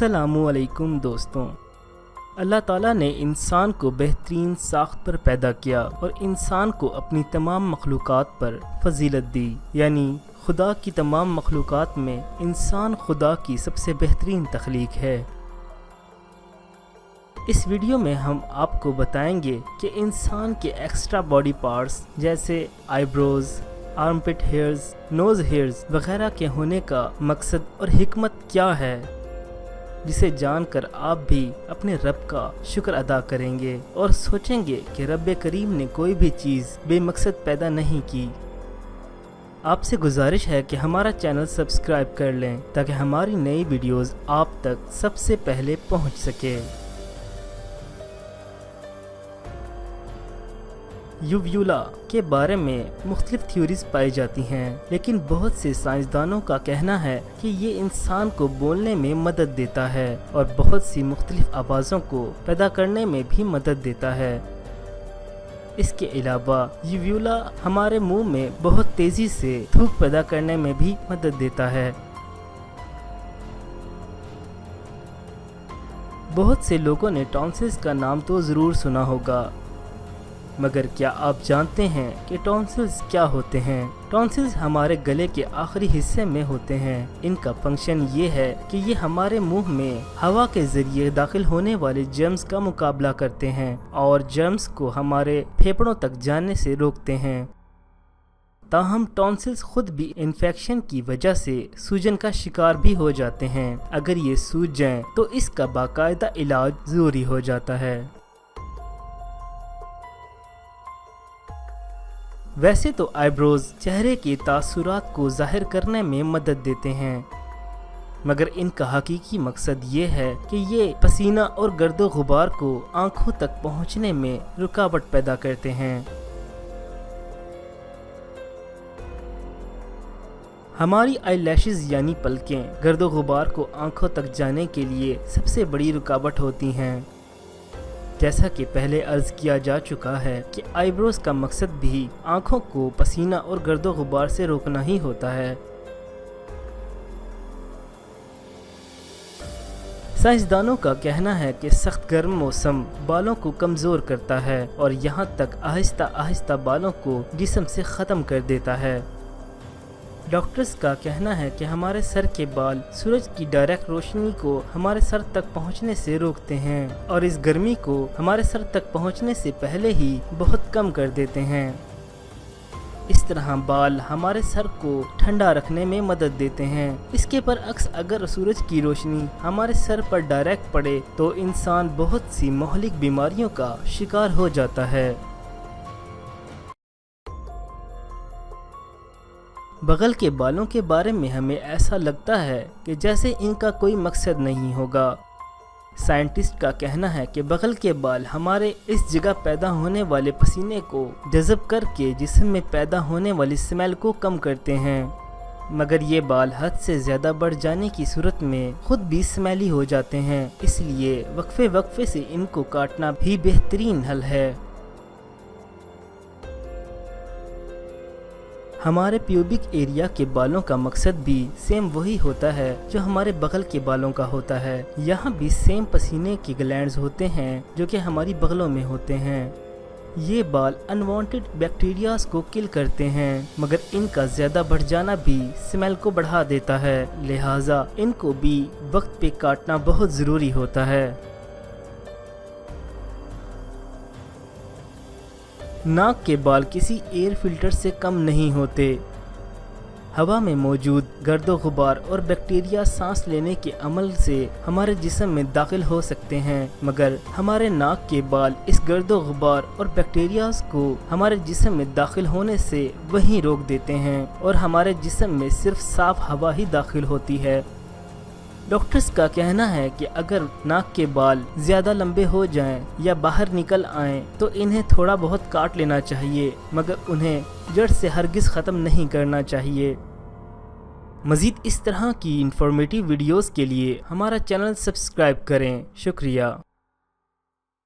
अस्सलामुअलैकुम दोस्तों। अल्लाह ताला ने इंसान को बेहतरीन साख्त पर पैदा किया और इंसान को अपनी तमाम मखलूक़ात पर फजीलत दी, यानी खुदा की तमाम मखलूक़ात में इंसान खुदा की सबसे बेहतरीन तख्लीक है। इस वीडियो में हम आपको बताएंगे कि इंसान के एक्स्ट्रा बॉडी पार्ट्स जैसे eyebrows, armpit hairs, nose hairs वगैरह के होने का मकसद और हिकमत क्या है, जिसे जानकर आप भी अपने रब का शुक्र अदा करेंगे और सोचेंगे कि रब करीम ने कोई भी चीज़ बेमकसद पैदा नहीं की। आपसे गुजारिश है कि हमारा चैनल सब्सक्राइब कर लें ताकि हमारी नई वीडियोस आप तक सबसे पहले पहुंच सके। यूव्यूला के बारे में मुख्तलिफ थ्योरीज पाई जाती हैं, लेकिन बहुत से साइंसदानों का कहना है कि ये इंसान को बोलने में मदद देता है और बहुत सी मुख्तलिफ आवाज़ों को पैदा करने में भी मदद देता है। इसके अलावा यूव्यूला हमारे मुंह में बहुत तेज़ी से थूक पैदा करने में भी मदद देता है। बहुत से लोगों ने टॉन्सिल्स का नाम तो ज़रूर सुना होगा, मगर क्या आप जानते हैं कि टॉन्सिल्स क्या होते हैं? टॉन्सिल्स हमारे गले के आखिरी हिस्से में होते हैं। इनका फंक्शन ये है कि ये हमारे मुंह में हवा के जरिए दाखिल होने वाले जर्म्स का मुकाबला करते हैं और जर्म्स को हमारे फेफड़ों तक जाने से रोकते हैं। ताहम टॉन्सिल्स खुद भी इन्फेक्शन की वजह से सूजन का शिकार भी हो जाते हैं। अगर ये सूज जाएं तो इसका बाकायदा इलाज ज़रूरी हो जाता है। वैसे तो आईब्रोज चेहरे के तासुरात को जाहिर करने में मदद देते हैं, मगर इनका हकीकी मकसद ये है कि ये पसीना और गर्दो गुबार को आंखों तक पहुंचने में रुकावट पैदा करते हैं। हमारी आईलैशेस यानी पलकें गर्दो गुबार को आंखों तक जाने के लिए सबसे बड़ी रुकावट होती हैं। जैसा कि पहले अर्ज किया जा चुका है कि आईब्रोज का मकसद भी आंखों को पसीना और गर्दो गुबार से रोकना ही होता है। साइंसदानों का कहना है कि सख्त गर्म मौसम बालों को कमज़ोर करता है और यहाँ तक आहिस्ता आहिस्ता बालों को जिस्म से ख़त्म कर देता है। डॉक्टर्स का कहना है कि हमारे सर के बाल सूरज की डायरेक्ट रोशनी को हमारे सर तक पहुंचने से रोकते हैं और इस गर्मी को हमारे सर तक पहुंचने से पहले ही बहुत कम कर देते हैं। इस तरह बाल हमारे सर को ठंडा रखने में मदद देते हैं। इसके बरअक्स अगर सूरज की रोशनी हमारे सर पर डायरेक्ट पड़े तो इंसान बहुत सी मोहलिक बीमारियों का शिकार हो जाता है। बगल के बालों के बारे में हमें ऐसा लगता है कि जैसे इनका कोई मकसद नहीं होगा। साइंटिस्ट का कहना है कि बगल के बाल हमारे इस जगह पैदा होने वाले पसीने को जज़ब करके जिस्म में पैदा होने वाली स्मेल को कम करते हैं, मगर ये बाल हद से ज़्यादा बढ़ जाने की सूरत में खुद भी स्मेली हो जाते हैं। इसलिए वक्फे वक्फे से इनको काटना भी बेहतरीन हल है। हमारे प्यूबिक एरिया के बालों का मकसद भी सेम वही होता है जो हमारे बगल के बालों का होता है। यहाँ भी सेम पसीने के ग्लैंड्स होते हैं जो कि हमारी बगलों में होते हैं। ये बाल अनवांटेड बैक्टीरियाज को किल करते हैं, मगर इनका ज़्यादा बढ़ जाना भी स्मेल को बढ़ा देता है। लिहाजा इनको भी वक्त पे काटना बहुत ज़रूरी होता है। नाक के बाल किसी एयर फिल्टर से कम नहीं होते। हवा में मौजूद गर्दो गुबार और बैक्टीरिया सांस लेने के अमल से हमारे जिस्म में दाखिल हो सकते हैं, मगर हमारे नाक के बाल इस गर्दो गुबार और बैक्टीरियाज को हमारे जिस्म में दाखिल होने से वहीं रोक देते हैं और हमारे जिस्म में सिर्फ साफ हवा ही दाखिल होती है। डॉक्टर्स का कहना है कि अगर नाक के बाल ज़्यादा लंबे हो जाएं या बाहर निकल आएं तो इन्हें थोड़ा बहुत काट लेना चाहिए, मगर उन्हें जड़ से हरगिज़ ख़त्म नहीं करना चाहिए। मज़ीद इस तरह की इंफॉर्मेटिव वीडियोस के लिए हमारा चैनल सब्सक्राइब करें। शुक्रिया।